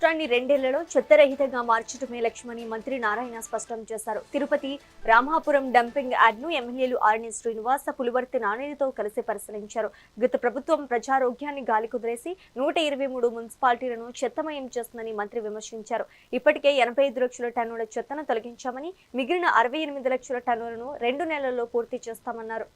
రాష్ట్రాన్ని రెండేళ్లలో చెత్తరహితంగా మార్చడమే లక్ష్యమని మంత్రి నారాయణ స్పష్టం చేశారు. తిరుపతి రామాపురం డంపింగ్ యార్డ్ను ఎమ్మెల్యేలు ఆర్ఎన్ శ్రీనివాస్, పులివర్తి నారాయణతో కలిసి పరిశీలించారు. గత ప్రభుత్వం ప్రజారోగ్యాన్ని గాలికుదిరేసి 123 మున్సిపాలిటీలను చెత్తమయం చేస్తుందని మంత్రి విమర్శించారు. ఇప్పటికే 85 లక్షల టన్నుల చెత్తను తొలగించామని, మిగిలిన 68 లక్షల టన్నులను 2 నెలల్లో పూర్తి చేస్తామన్నారు.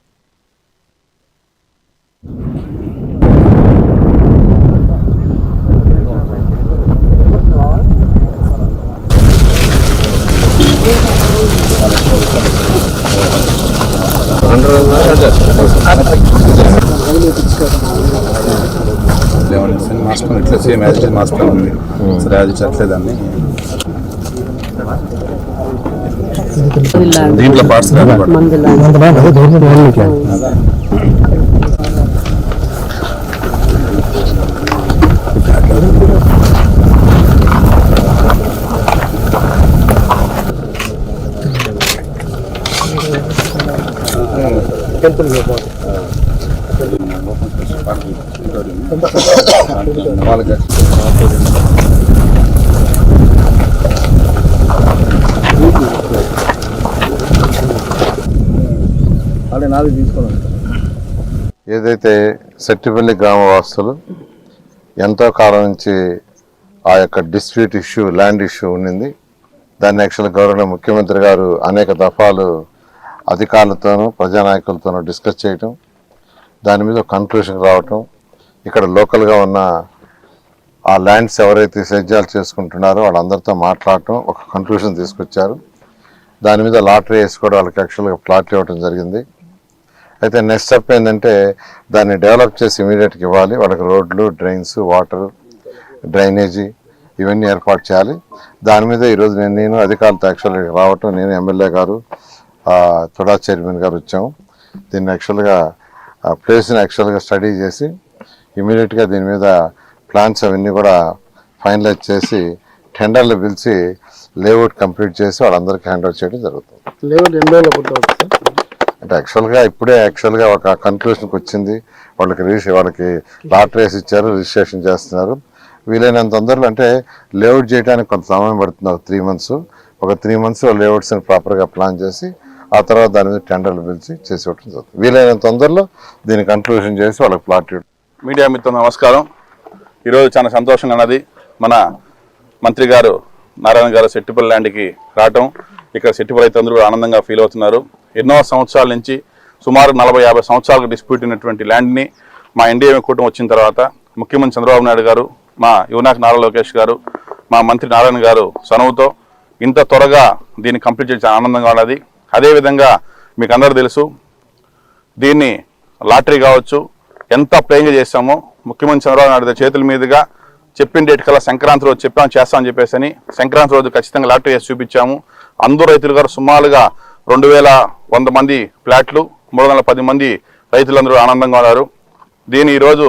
మాస్క్ ఇట్లా సేమ్ యాజ్ ఇట్ మాస్క్ ఉంది సరే అది చెప్పలేదాన్ని దీంట్లో పార్ట్స్ ఏదైతే సెట్టిపల్లి గ్రామవాసులు ఎంతో కాలం నుంచి ఆ యొక్క డిస్ప్యూట్ ఇష్యూ, ల్యాండ్ ఇష్యూ ఉండింది. దాన్ని యాక్చువల్ గౌరవ ముఖ్యమంత్రి గారు అనేక దఫాలు అధికారులతోనూ ప్రజానాయకులతోనూ డిస్కస్ చేయటం, దాని మీద కన్క్లూషన్ రావటం, ఇక్కడ లోకల్గా ఉన్న ఆ ల్యాండ్స్ ఎవరైతే సేద్యాలు చేసుకుంటున్నారో వాళ్ళందరితో మాట్లాడటం, ఒక కన్క్లూషన్ తీసుకొచ్చారు. దాని మీద లాటరీ వేసి కూడా వాళ్ళకి యాక్చువల్గా ప్లాట్లు ఇవ్వడం జరిగింది. అయితే నెక్స్ట్ స్టెప్ ఏంటంటే దాన్ని డెవలప్ చేసి ఇమీడియట్గా ఇవ్వాలి. వాళ్ళకి రోడ్లు, డ్రైన్స్, వాటర్, డ్రైనేజీ ఇవన్నీ ఏర్పాటు చేయాలి. దాని మీద ఈరోజు నేను అధికారులతో యాక్చువల్గా రావటం, నేను ఎమ్మెల్యే గారు, తుడా చైర్మన్ గారు వచ్చాము. దీన్ని యాక్చువల్గా ప్లేస్ని యాక్చువల్గా స్టడీ చేసి ఇమీడియట్గా దీని మీద ప్లాన్స్ అవన్నీ కూడా ఫైనలైజ్ చేసి టెండర్లు పిలిచి లేఅవుట్ కంప్లీట్ చేసి వాళ్ళందరికీ హ్యాండ్ ఓవర్ చేయడం జరుగుతుంది. అంటే ఇప్పుడే ఒక కన్క్లూషన్కి వచ్చింది. వాళ్ళకి లాటరీ వేసి ఇచ్చారు, రిజిస్ట్రేషన్ చేస్తున్నారు. వీలైనంత తొందరలో అంటే లేఅవుట్ చేయడానికి కొంత సమయం పడుతుంది, 3 months. ఒక 3 months లేఅవుట్స్ని ప్రాపర్గా ప్లాన్ చేసి ఆ తర్వాత దాని మీద టెండర్లు పిలిచి చేసి ఇవ్వడం జరుగుతుంది. వీలైనంత తొందరలో దీన్ని కన్క్లూషన్ చేసి వాళ్ళకి ప్లాట్. మీడియా మిత్రులు నమస్కారం. ఈరోజు చాలా సంతోషంగా ఉన్నది. మన మంత్రి గారు నారాయణ గారు సెట్టిపల్లి ల్యాండ్కి రావటం, ఇక్కడ సెట్టిపల్లి అయితే అందరూ ఆనందంగా ఫీల్ అవుతున్నారు. ఎన్నో సంవత్సరాల నుంచి సుమారు 40-50 సంవత్సరాలకు డిస్ప్యూట్ ఉన్నటువంటి ల్యాండ్ని మా ఎన్డీఏ కూటమి వచ్చిన తర్వాత ముఖ్యమంత్రి చంద్రబాబు నాయుడు గారు, మా యువనాయక నారా లోకేష్ గారు, మా మంత్రి నారాయణ గారు చనువుతో ఇంత త్వరగా దీన్ని కంప్లీట్ చేసి ఆనందంగా ఉన్నది. అదేవిధంగా మీకు అందరూ తెలుసు, దీన్ని లాటరీ కావచ్చు ఎంత ప్లేయింగ్ చేస్తామో ముఖ్యమంత్రి చంద్రబాబు నాయుడు చేతుల మీదుగా చెప్పిన డేట్ కల్లా సంక్రాంతి రోజు చేస్తామని చెప్పేసి అని సంక్రాంతి రోజు ఖచ్చితంగా లాటరీ వేసి చూపించాము. అందరూ రైతులు గారు సుమారుగా 2100 మంది ఫ్లాట్లు, 310 మంది రైతులందరూ ఆనందంగా ఉన్నారు. దీని ఈరోజు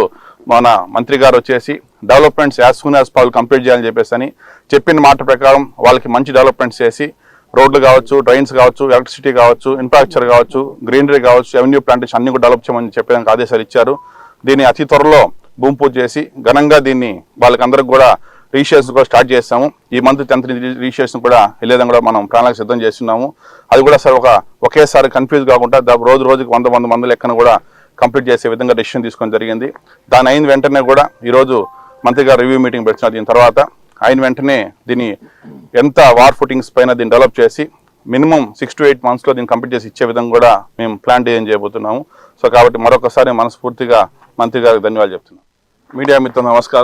మన మంత్రి గారు వచ్చేసి developments as soon as possible complete చేయాలని చెప్పేసి అని చెప్పిన మాట ప్రకారం వాళ్ళకి మంచి డెవలప్మెంట్స్ చేసి రోడ్లు కావచ్చు, డ్రైన్స్ కావచ్చు, ఎలక్ట్రిసిటీ కావచ్చు, ఇన్ఫ్రాస్ట్రక్చర్ కావచ్చు, గ్రీనరీ కావచ్చు, రెవెన్యూ ప్లాంటేషన్ అన్ని కూడా డెవలప్ చేయమని చెప్పడానికి ఆదేశాలు ఇచ్చారు. దీన్ని అతి త్వరలో భూమి పూజ చేసి ఘనంగా దీన్ని వాళ్ళకందరికి కూడా రిజిస్ట్రేషన్ కూడా స్టార్ట్ చేస్తాము. ఈ మంత్ 10th రిజిస్ట్రేషన్ కూడా వెళ్ళేదని కూడా మనం ప్రణాళిక సిద్ధం చేస్తున్నాము. అది కూడా సార్ ఒకేసారి కన్ఫ్యూజ్ కాకుండా రోజుకి 100 మంది లెక్కన కూడా కంప్లీట్ చేసే విధంగా డెసిషన్ తీసుకోవడం జరిగింది. దాని అయిన వెంటనే కూడా ఈరోజు మంత్రి గారు రివ్యూ మీటింగ్ పెట్టిన దీని తర్వాత అయిన వెంటనే దీన్ని ఎంత వార్ ఫుటింగ్స్ పైన దీన్ని డెవలప్ చేసి మినిమం 6 to 8 monthsలో దీన్ని కంప్లీట్ చేసి ఇచ్చే విధంగా కూడా మేము ప్లాన్ డిజైన్ చేయబోతున్నాము. సో కాబట్టి మరొకసారి మనస్ఫూర్తిగా మంత్రి గారికి ధన్యవాదాలు చెప్తున్నాం. మీడియా మిత్రులు నమస్కారం.